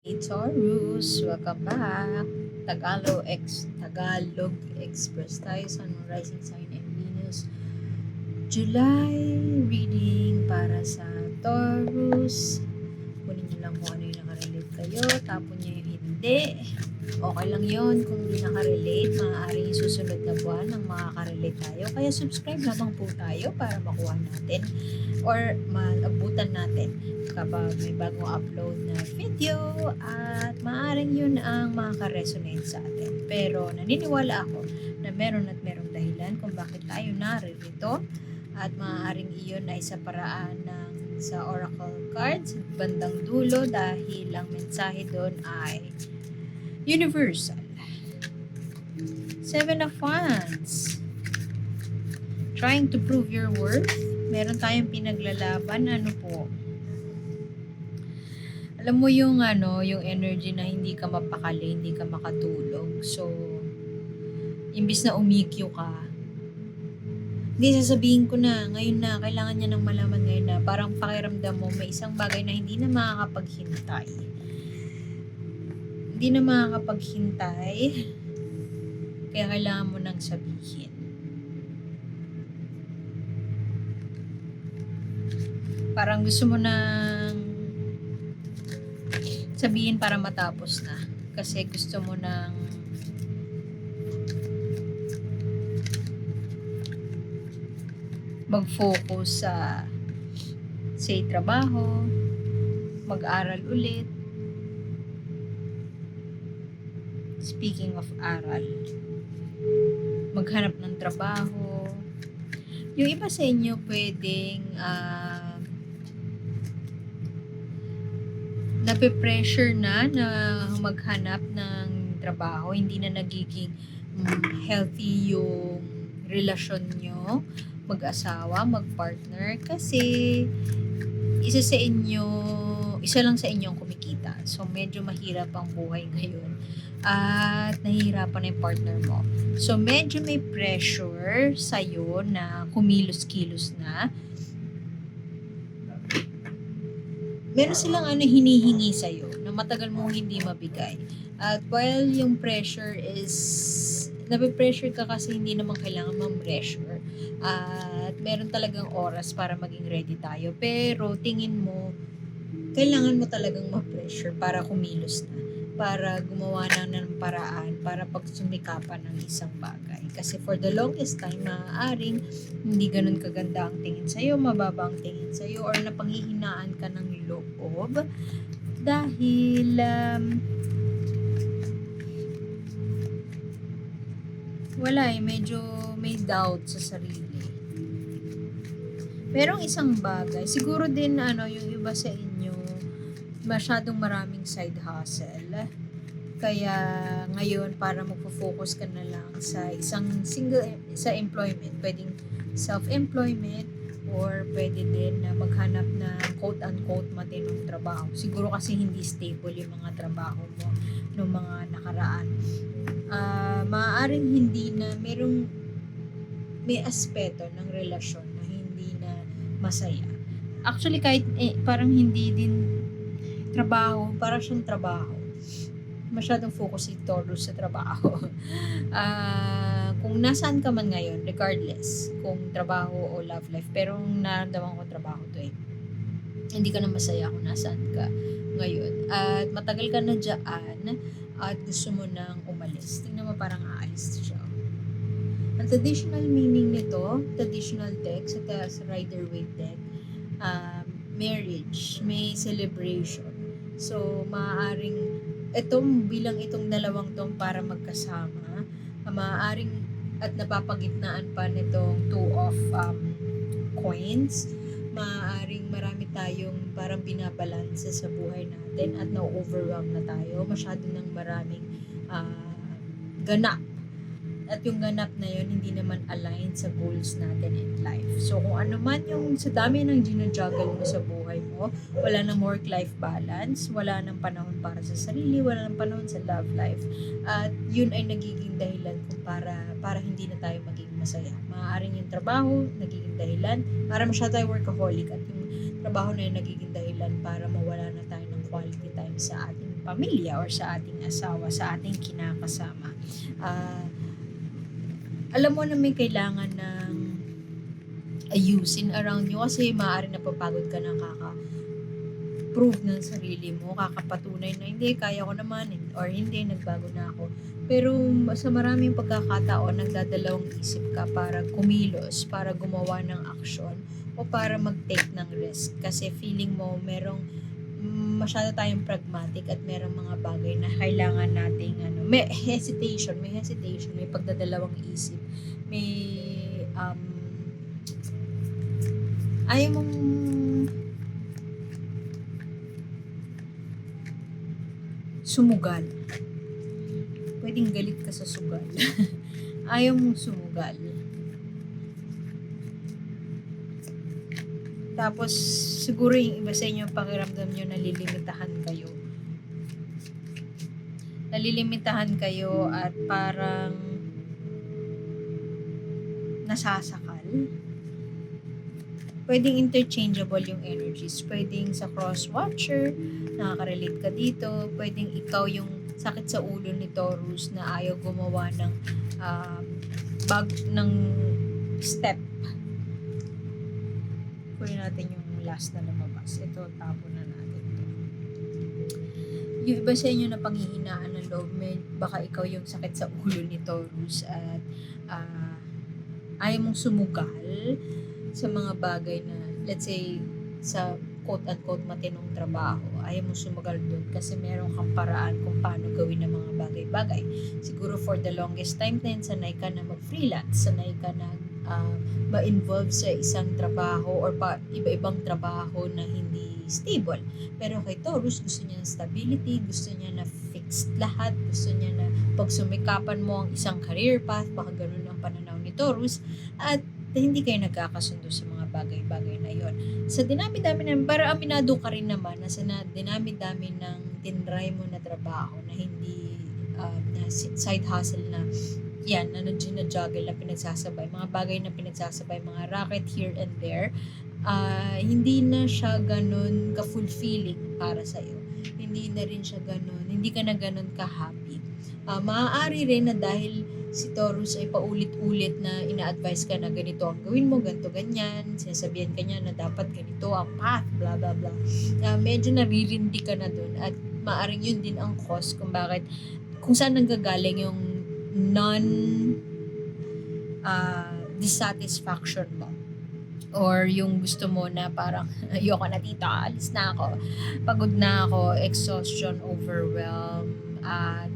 Hey Taurus, welcome back. Tagalog Express tayo sa rising sign and Venus. July reading para sa Taurus. Kunin niyo lang kung ano yung nakarelate kayo. Tapon niyo yung hindi. Okay lang yon kung hindi nakarelate. Maaaring yung susunod na buwan ng makakarelate tayo. Kaya subscribe lamang po tayo para makuha natin or maabutan natin kapag may bagong upload na video at maaaring yun ang makaka-resonate sa atin. Pero naniniwala ako na meron at merong dahilan kung bakit tayo naririto at maaaring iyon ay sa paraan ng sa oracle cards bandang dulo dahil ang mensahe doon ay universal. Seven of Wands. Trying to prove your worth. Meron tayong pinaglalaban. Ano po? Alam mo yung yung energy na hindi ka mapakali, hindi ka makatulog. So, imbis na umikyo ka, hindi sasabihin ko na, ngayon na, kailangan niya nang malaman ngayon na. Parang pakiramdam mo, may isang bagay na hindi na makakapaghintay. Hindi na makakapaghintay, kaya kailangan mo nang sabihin. Parang gusto mo nang sabihin para matapos na. Kasi gusto mo nang mag-focus sa say trabaho, mag-aral ulit. Speaking of aral, maghanap ng trabaho. Yung iba sa inyo pwedeng nape-pressure na maghanap ng trabaho, hindi na nagiging healthy yung relasyon nyo, mag-asawa, mag-partner, kasi isa lang sa inyo ang kumikita. So, medyo mahirap ang buhay ngayon. At nahihirapan na yung partner mo. So, medyo may pressure sa'yo na kumilos-kilos na. Meron silang hinihingi sa'yo na matagal mong hindi mabigay. At while yung pressure is, nape-pressure ka kasi hindi naman kailangan ma-pressure. At meron talagang oras para maging ready tayo. Pero tingin mo, kailangan mo talagang ma-pressure para kumilos na. Para gumawa na ng paraan para pagsumikapan ng isang bagay. Kasi for the longest time, maaaring hindi ganun kaganda ang tingin sa'yo, mababa ang tingin sa'yo, or napanghihinaan ka ng loob dahil medyo may doubt sa sarili. Merong isang bagay, siguro din yung iba sa inyo, masyadong maraming side hustle. Kaya ngayon para magpo-focus ka na lang sa isang sa employment, pwedeng self-employment or pwede din na maghanap na quote-unquote matinong trabaho. Siguro kasi hindi stable yung mga trabaho mo noong mga nakaraan. Maaaring hindi na may aspeto ng relasyon na hindi na masaya. Actually kahit parang hindi din trabaho, para siyang trabaho. Masyadong focus si Taurus sa trabaho. Kung nasaan ka man ngayon, regardless, kung trabaho o love life, pero nararamdaman ko trabaho to hindi ka na masaya kung nasaan ka ngayon. At matagal ka na dyan at gusto mo nang umalis. Tingnan mo parang aalis siya. Ang traditional meaning nito, traditional deck, sa Rider-Waite deck, marriage, may celebration. So, maaaring itong dalawang tong para magkasama, maaaring at napapagitnaan pa nitong two of coins, maaaring marami tayong parang binabalansa sa buhay natin at na-overwhelm na tayo, masyado ng maraming ganap. At yung ganap na yun, hindi naman aligned sa goals natin in life. So, kung ano man yung sa dami ng ginajuggle mo sa buhay mo, wala nang work-life balance, wala nang panahon para sa sarili, wala nang panahon sa love life. At yun ay nagiging dahilan kung para hindi na tayo maging masaya. Maaaring yung trabaho, nagiging dahilan, para masyado tayo workaholic, at yung trabaho na yun nagiging dahilan para mawala na tayo ng quality time sa ating pamilya or sa ating asawa, sa ating kinakasama. Alam mo na may kailangan ng ayusin around you kasi maaari napapagod ka na prove ng sarili mo, kakapatunay na hindi, kaya ko naman, or hindi, nagbago na ako. Pero sa maraming pagkakataon, nagdadalawang isip ka para kumilos, para gumawa ng aksyon, o para mag-take ng risk. Kasi feeling mo, masyado tayong pragmatic at merong mga bagay na kailangan nating may hesitation, may pagdadalawang isip, may ayaw mong sumugal. Pwedeng galit ka sa sugal. Ayaw mong sumugal. Tapos, siguro yung iba sa inyo, pakiramdam nyo, nalilimitahan kayo. Nalilimitahan kayo at parang nasasakal. Pwedeng interchangeable yung energies. Pwedeng sa cross-watcher, nakaka-relate ka dito. Pwedeng ikaw yung sakit sa ulo ni Taurus na ayaw gumawa ng ng step. Kunin natin yung last na lumabas. Ito, tapo na natin ito. Yung iba sa inyo na panghihinaan ng loob, baka ikaw yung sakit sa ulo ni Taurus at ayaw mong sumugal sa mga bagay na, let's say, sa quote-unquote matinong trabaho. Ayaw mong sumugal doon kasi meron kang paraan kung paano gawin ng mga bagay-bagay. Siguro for the longest time din, sanay ka na mag-freelance, sanay ka na ma-involve sa isang trabaho or iba-ibang trabaho na hindi stable. Pero kay Taurus, gusto niya ng stability, gusto niya na fixed lahat, gusto niya na pag sumikapan mo ang isang career path, baka ganun ang pananaw ni Taurus, at hindi kayo nagkakasundo sa mga bagay-bagay na yon. Sa dinami-dami na, para aminado ka rin naman na sa dinami-dami ng tinry mo na trabaho na hindi na side hustle na yan, na juggle na pinagsasabay, mga bagay na pinagsasabay, mga racket here and there, hindi na siya ganun ka-fulfilling para sa'yo. Hindi na rin siya ganun, hindi ka na ganun ka-happy. Maaari rin na dahil si Taurus ay paulit-ulit na ina-advise ka na ganito ang gawin mo, ganito, ganyan, sinasabihan ka niya na dapat ganito ang path, blah, blah, blah. Medyo naririndi ka na dun at maaring yun din ang cause kung bakit, kung saan nanggagaling yung dissatisfaction mo. Or yung gusto mo na parang, ayoko na dito, alis na ako, pagod na ako, exhaustion, overwhelm, at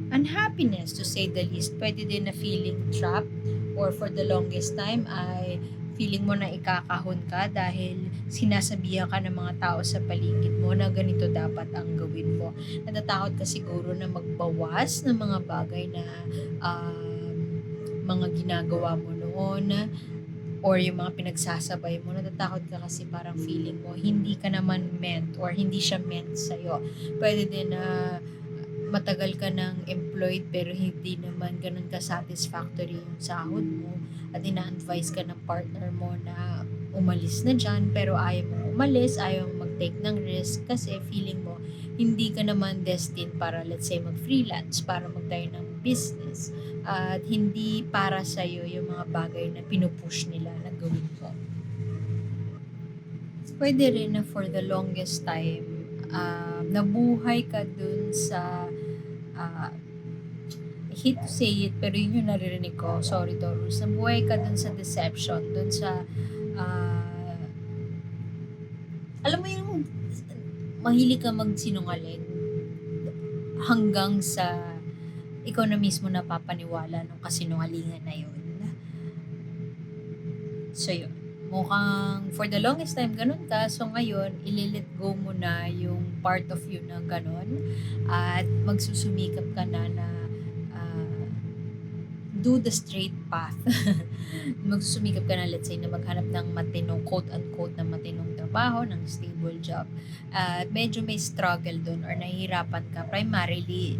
unhappiness to say the least. Pwede din na feeling trapped or for the longest time ay feeling mo na ikakahon ka dahil sinasabihan ka ng mga tao sa paligid mo na ganito dapat ang gawin mo. Natatakot ka siguro na magbawas ng mga bagay na mga ginagawa mo noon or yung mga pinagsasabay mo. Natatakot ka kasi parang feeling mo hindi ka naman meant or hindi siya meant sa'yo. Pwede din na matagal ka ng employed pero hindi naman ganun ka-satisfactory yung sahod mo at ina-advise ka ng partner mo na umalis na dyan pero ayaw mo umalis, ayaw mo mag-take ng risk kasi feeling mo hindi ka naman destined para let's say mag-freelance, para magtayo ng business at hindi para sa'yo yung mga bagay na pinupush nila na gawin mo. Pwede rin na for the longest time nabuhay ka dun sa I hate to say it pero yun yung naririnig ko, sorry Taurus, nabuhay ka dun sa deception, dun sa alam mo yung mahilig ka magsinungaling hanggang sa ikaw na mismo napapaniwala ng kasinungalingan na yun. So yun, mukhang for the longest time ganun ka, so ngayon ililit go mo na yung part of you na ganun at magsusumikap ka na do the straight path. Magsusumikap ka na let's say na maghanap ng matinong quote-unquote na matinong trabaho, ng stable job at medyo may struggle dun or nahihirapan ka primarily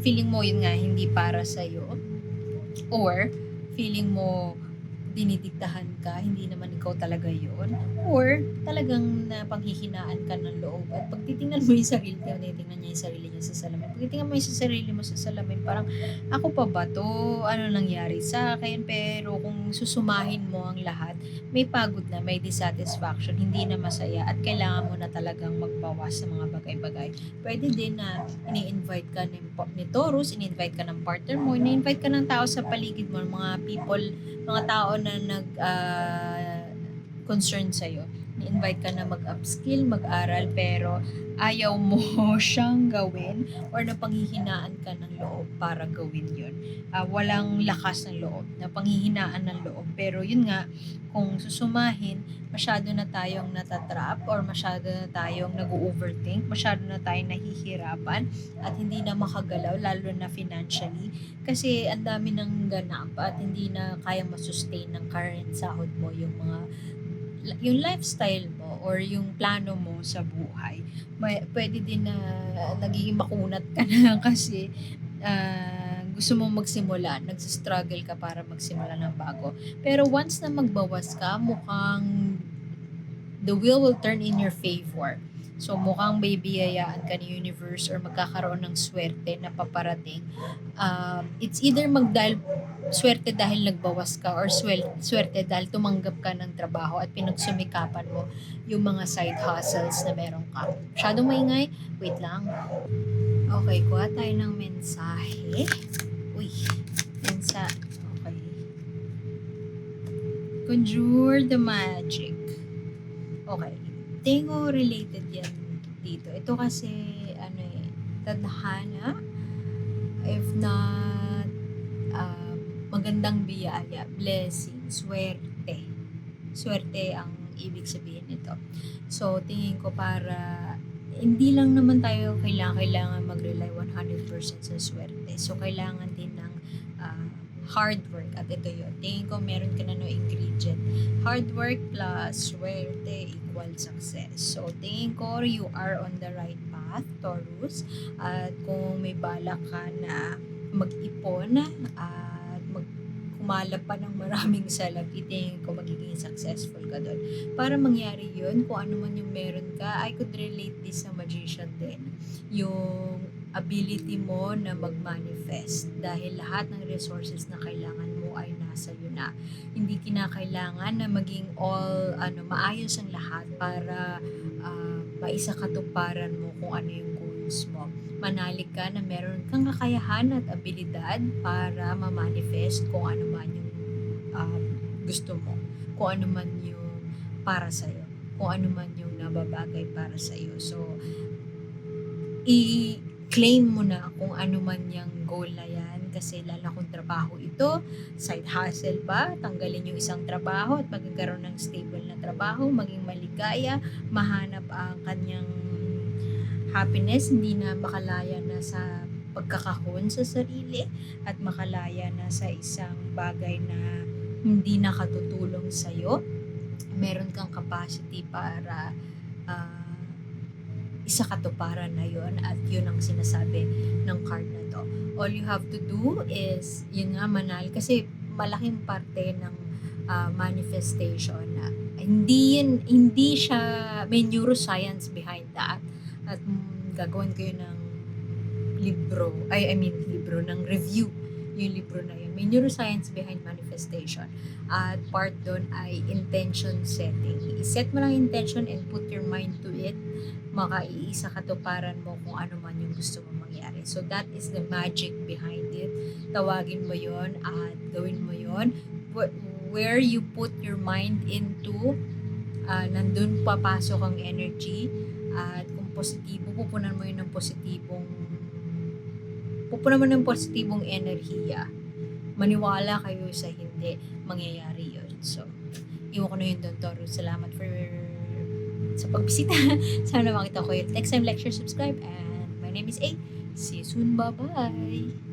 feeling mo yun nga hindi para sa'yo or feeling mo dinidiktahan ka, hindi naman ikaw talaga yon, or talagang napanghihinaan ka ng loob. At pag titingnan mo yung sarili mo, titingnan niya yung sarili niya sa salamin. Pag titingnan mo yung sa sarili mo sa salamin, parang, ako pa ba to? Ano nangyari sa akin? Pero kung susumahin mo ang lahat, may pagod na, may dissatisfaction, hindi na masaya, at kailangan mo na talagang magbawas sa mga bagay-bagay. Pwede din na ini-invite ka ni Taurus, ini-invite ka ng partner mo, ini-invite ka ng tao sa paligid mo, mga people, mga tao na concern sa'yo. Ni-invite ka na mag-upskill, mag-aral, pero ayaw mo siyang gawin or napanghihinaan ka ng loob para gawin yun. Walang lakas ng loob, napanghihinaan ng loob. Pero yun nga, kung susumahin, masyado na tayong natatrap or masyado na tayong nag-overthink, masyado na tayong nahihirapan at hindi na makagalaw, lalo na financially, kasi ang dami ng ganap at hindi na kayang masustain ng current sahod mo yung lifestyle mo or yung plano mo sa buhay. Pwede din na nagiging makunat ka na kasi gusto mo magsimula, nagsistruggle ka para magsimula ng bago. Pero once na magbawas ka, mukhang the wheel will turn in your favor. So mukhang may biyayaan ka ni universe or magkakaroon ng swerte na paparating. It's either swerte dahil nagbawas ka or swerte dahil tumanggap ka ng trabaho at pinagsumikapan mo yung mga side hustles na meron ka. Masyadong maingay? Wait lang. Okay, kuha tayo ng mensahe. Uy, okay. Conjure the magic. Okay. Tingin ko related yan dito. Ito kasi, tadhana. If not, magandang biyaya, blessing, swerte. Swerte ang ibig sabihin nito. So, tingin ko para, hindi lang naman tayo kailangan mag-rely 100% sa swerte. So, kailangan din ng hard work. At ito yun. Tingin ko meron ka na no ingredient. Hard work plus swerte equal success. So, tingin ko you are on the right path, Taurus. At kung may balak ka na mag-ipon at kumalap pa ng maraming salapi, tingin ko magiging successful ka doon. Para mangyari yun, kung ano man yung meron ka, I could relate this sa magician din. Yung ability mo na mag-manifest dahil lahat ng resources na kailangan mo ay nasa iyo na. Hindi kinakailangan na maging maayos ang lahat para maisakatuparan mo kung ano yung goals mo. Manalig ka na meron kang kakayahan at abilidad para ma-manifest kung ano man yung gusto mo, kung ano man yung para sa'yo, kung ano man yung nababagay para sa'yo. So, i-claim mo na kung ano man yung goal na yan, kasi lalo kung trabaho ito, side hustle pa, tanggalin yung isang trabaho at magkakaroon ng stable na trabaho, maging maligaya, mahanap ang kanyang happiness, hindi na makalaya na sa pagkakahon sa sarili at makalaya na sa isang bagay na hindi nakatutulong sa'yo. Meron kang capacity para isakatuparan na yun at yun ang sinasabi ng card na to. All you have to do is, yun nga, kasi malaking parte ng manifestation na hindi siya, may neuroscience behind that. At gagawin ko yun ng libro ng review, yung libro na yun. May neuroscience behind manifestation. At part doon ay intention setting. I-set mo lang intention and put your mind to it. Makaiisa katuparan mo kung ano man yung gusto mong mangyari. So that is the magic behind it. Tawagin mo yon at gawin mo yon. Where you put your mind into, nandun papasok ang energy. At kung positibo, pupunan mo yun ng positibong enerhiya. Maniwala kayo sa hindi, mangyayari yun. So, iwan ko na yun doon, Taurus. Salamat sa pagbisita. Sana makita ko yun. Next time, like, share, subscribe. And my name is A. See you soon. Bye-bye.